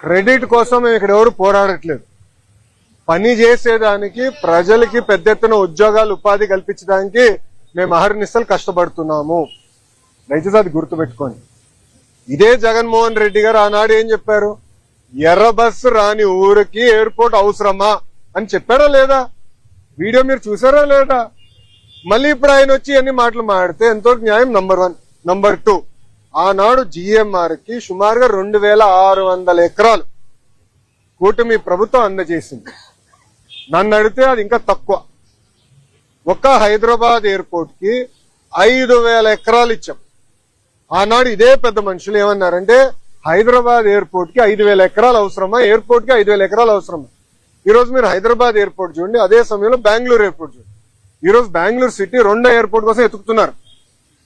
Credit కోసం మేము ఇక్కడ ఎవరు పోరాడట్లేదు. పని చేసేదానికి, ప్రజలకి పెద్ద ఎత్తున ఉద్యోగాలు, ఉపాధి కల్పించడానికి మేము అహర్నిశలు కష్టపడుతున్నాము. దయచేసి అది గుర్తుపెట్టుకోండి. ఇదే జగన్మోహన్ రెడ్డి గారు ఆనాడు ఏం చెప్పారు? ఎర్ర బస్సు రాని ఊరికి ఎయిర్పోర్ట్ అవసరమా అని చెప్పారా లేదా? వీడియో మీరు చూసారా లేదా? మళ్ళీ ఇప్పుడు ఆయన వచ్చి అన్ని మాటలు మాడితే ఎంతవరకు న్యాయం? నంబర్ 1. నంబర్ 2, ఆనాడు జిఎంఆర్ కి సుమారుగా 2600 ఎకరాలు కూటమి ప్రభుత్వం అందజేసింది. నన్ను అడిగితే అది ఇంకా తక్కువ. ఒక్క హైదరాబాద్ ఎయిర్పోర్ట్ కి 5000 ఎకరాలు ఇచ్చాం. ఆనాడు ఇదే పెద్ద మనుషులు ఏమన్నారంటే హైదరాబాద్ ఎయిర్పోర్ట్ కి 5000 ఎకరాలు అవసరమా, ఎయిర్పోర్ట్ కి 5000 ఎకరాలు అవసరమా? ఈ రోజు మీరు హైదరాబాద్ ఎయిర్పోర్ట్ చూడండి, అదే సమయంలో బెంగళూరు ఎయిర్పోర్ట్ చూడండి. ఈ రోజు బెంగళూరు సిటీ 2వ ఎయిర్పోర్ట్ కోసం ఎత్తుకుతున్నారు.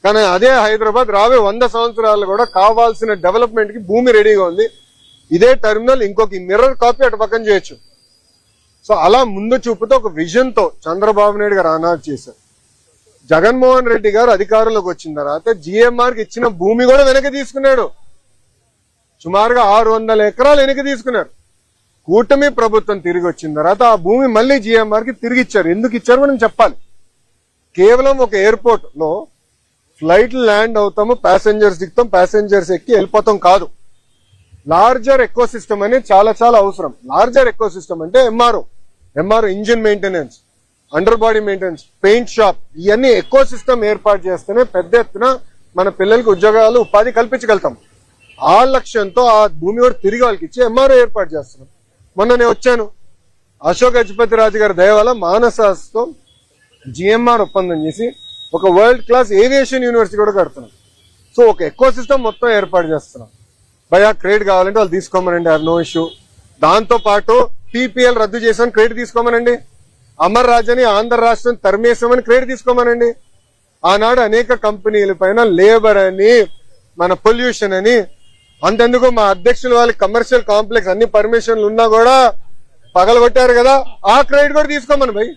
కానీ అదే హైదరాబాద్ రాబోయే 100 సంవత్సరాలు కూడా కావాల్సిన డెవలప్మెంట్ కి భూమి రెడీగా ఉంది. ఇదే టెర్మినల్ ఇంకొక మిర్రర్ కాపీ అటు పక్కన చేయొచ్చు. సో అలా ముందు చూపుతో ఒక విజన్ తో చంద్రబాబు నాయుడు గారు ఆనాడు చేశారు. జగన్మోహన్ రెడ్డి గారు అధికారంలోకి వచ్చిన తర్వాత జిఎంఆర్ కి ఇచ్చిన భూమి కూడా వెనక్కి తీసుకున్నాడు. సుమారుగా 600 ఎకరాలు వెనక్కి తీసుకున్నారు. కూటమి ప్రభుత్వం తిరిగి వచ్చిన తర్వాత ఆ భూమి మళ్ళీ జిఎంఆర్ కి తిరిగి ఇచ్చారు. ఎందుకు ఇచ్చారు మనం చెప్పాలి. కేవలం ఒక ఎయిర్పోర్ట్ లో ఫ్లైట్ ల్యాండ్ అవుతాము, ప్యాసింజర్స్ దిగుతాం, ప్యాసింజర్స్ ఎక్కి వెళ్ళిపోతాం కాదు. లార్జర్ ఎకో సిస్టమ్ అనేది చాలా చాలా అవసరం. లార్జర్ ఎకో సిస్టమ్ అంటే MRO engine maintenance, under body maintenance, paint shop, ఇవన్నీ ఎకో సిస్టమ్ ఏర్పాటు చేస్తేనే పెద్ద ఎత్తున మన పిల్లలకి ఉద్యోగాలు, ఉపాధి కల్పించగలుగుతాం. ఆ లక్ష్యంతో ఆ భూమి కూడా తిరిగి వాళ్ళకి ఇచ్చి ఎంఆర్ఓ ఏర్పాటు చేస్తున్నాం. మొన్న నేను వచ్చాను, అశోక్ గజపతి రాజు గారి దయ వల్ల మానసాస్తో జిఎంఆర్ ఒప్పందం చేసి ఒక వరల్డ్ క్లాస్ ఏవియేషన్ యూనివర్సిటీ కూడా కడుతున్నాం. సో ఒక ఎకో సిస్టమ్ మొత్తం ఏర్పాటు చేస్తున్నాం. భయా క్రెడిట్ కావాలంటే వాళ్ళు తీసుకోమనండి, నో ఇష్యూ. దాంతో పాటు పీపీఎల్ రద్దు చేసామని క్రెడిట్ తీసుకోమనండి. అమర్ రాజని ఆంధ్ర రాష్ట్రం తరిమేసామని క్రెడిట్ తీసుకోమనండి. ఆనాడు అనేక కంపెనీల పైన లేబర్ అని, మన పొల్యూషన్ అని, అంతెందుకు మా అధ్యక్షులు వాళ్ళకి కమర్షియల్ కాంప్లెక్స్ అన్ని పర్మిషన్లు ఉన్నా కూడా పగలగొట్టారు కదా, ఆ క్రెడిట్ కూడా తీసుకోమని భయ్.